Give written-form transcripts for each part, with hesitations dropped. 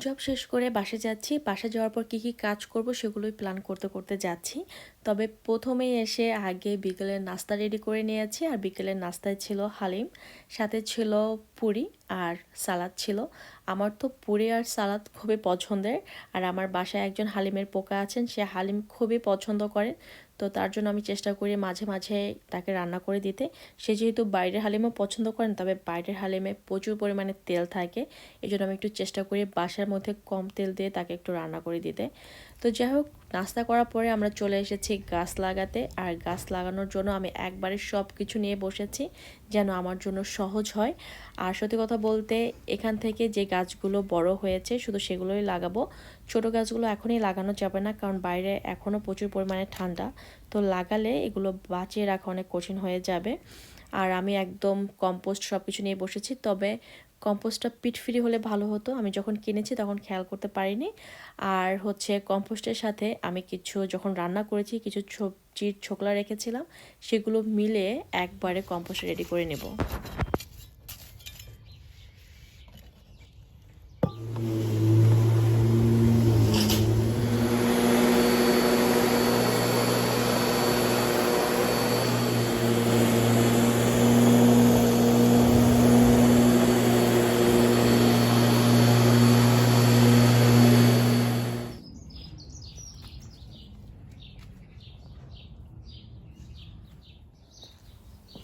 Job শেষ করে বাসায় যাচ্ছি। বাসায় যাওয়ার পর কী কাজ করব সেগুলোই প্ল্যান করতে করতে যাচ্ছি। তবে প্রথমেই এসে আগে বিকেলের নাস্তা রেডি করে নিয়েছি। আর বিকেলের নাস্তায় ছিল হালিম, সাথে ছিল পুরি আর সালাদ ছিল। আমার তো পুরি আর সালাদ খুবই পছন্দের। আর আমার বাসায় একজন হালিমের পোকা আছেন, সে হালিম খুবই পছন্দ করেন। তো তার জন্য আমি চেষ্টা করি মাঝে মাঝে তাকে রান্না করে দিতে। সে যেহেতু বাইরের হালিমও পছন্দ করেন, তবে বাইরের হালিমে প্রচুর পরিমাণে তেল থাকে। এই জন্য আমি একটু চেষ্টা করি বাসার মধ্যে কম তেল দিয়ে তাকে একটু রান্না করে দিতে। তো যাই হোক, নাস্তা করার পরে আমরা চলে এসেছি গাছ লাগাতে। আর গাছ লাগানোর জন্য আমি একবারে সব কিছু নিয়ে বসেছি, যেন আমার জন্য সহজ হয়। আর সত্যি কথা বলতে, এখান থেকে যে গাছগুলো বড় হয়েছে শুধু সেগুলোই লাগাবো। ছোট গাছগুলো এখনই লাগানো যাবে না, কারণ বাইরে এখনও প্রচুর পরিমাণে ঠান্ডা। তো লাগালে এগুলো বাঁচিয়ে রাখা অনেক কঠিন হয়ে যাবে। আর আমি একদম কম্পোস্ট সব কিছু নিয়ে বসেছি। তবে কম্পোস্টটা পিটফ্রি হলে ভালো হতো, আমি যখন কিনেছি তখন খেয়াল করতে পারিনি। আর হচ্ছে কম্পোস্টের সাথে আমি কিছু যখন রান্না করেছি কিছু সবজির ছোকলা রেখেছিলাম, সেগুলো মিলে একবারে কম্পোস্ট রেডি করে নেব।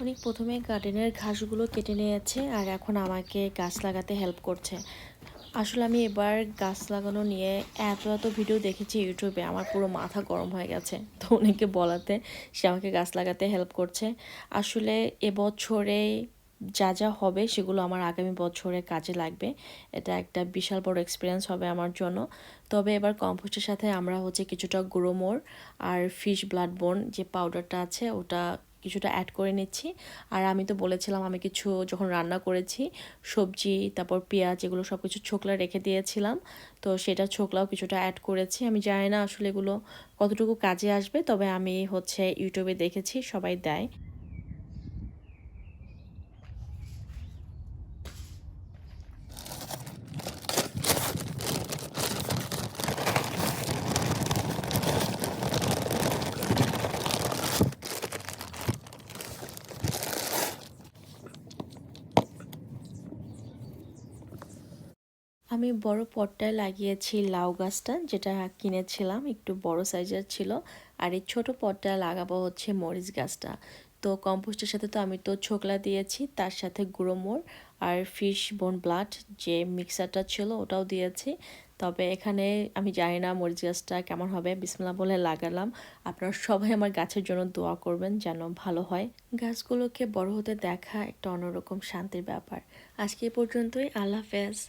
অনেক প্রথমে গার্ডেনের ঘাসগুলো কেটে নিয়েছে আর এখন আমাকে গাছ লাগাতে হেল্প করছে। আসলে আমি এবার গাছ লাগানো নিয়ে এত এত ভিডিও দেখেছি ইউটিউবে, আমার পুরো মাথা গরম হয়ে গেছে। তো অনেকে বলাতে সে আমাকে গাছ লাগাতে হেল্প করছে। আসলে এবছরে যা যা হবে সেগুলো আমার আগামী বছরে কাজে লাগবে। এটা একটা বিশাল বড় এক্সপিরিয়েন্স হবে আমার জন্য। তবে এবার কম্পোস্টের সাথে আমরা হচ্ছে কিছুটা গ্রোমোর আর ফিশ ব্লাড বোন যে পাউডারটা আছে ওটা কিছুটা অ্যাড করে নিচ্ছি। আর আমি তো বলেছিলাম আমি কিছু যখন রান্না করেছি সবজি তারপর পেঁয়াজ এগুলো সব কিছু ছোকলা রেখে দিয়েছিলাম। তো সেটা ছোকলাও কিছুটা অ্যাড করেছি। আমি জানি না আসলে এগুলো কতটুকু কাজে আসবে, তবে আমি হচ্ছে ইউটিউবে দেখেছি সবাই দেয়। আমি বড় পটটায় লাগিয়েছি লাউ গাছটা, যেটা কিনেছিলাম একটু বড় সাইজের ছিল। আর এই ছোট পটটায় লাগাবো হচ্ছে মরিচ গাছটা। তো কম্পোস্টের সাথে তো আমি তো ছোকলা দিয়েছি, তার সাথে গুঁড়োমোর আর ফিশ বোন ব্লাড যে মিক্সারটা ছিল ওটাও দিয়েছি। তবে এখানে আমি জানি না মরিচ গাছটা কেমন হবে, বিসমিল্লাহ বলে লাগালাম। আপনারা সবাই আমার গাছের জন্য দোয়া করবেন যেন ভালো হয়। গাছগুলোকে বড় হতে দেখা একটা অন্যরকম শান্তির ব্যাপার। আজকে এই পর্যন্তই, আল্লাহ হাফেজ।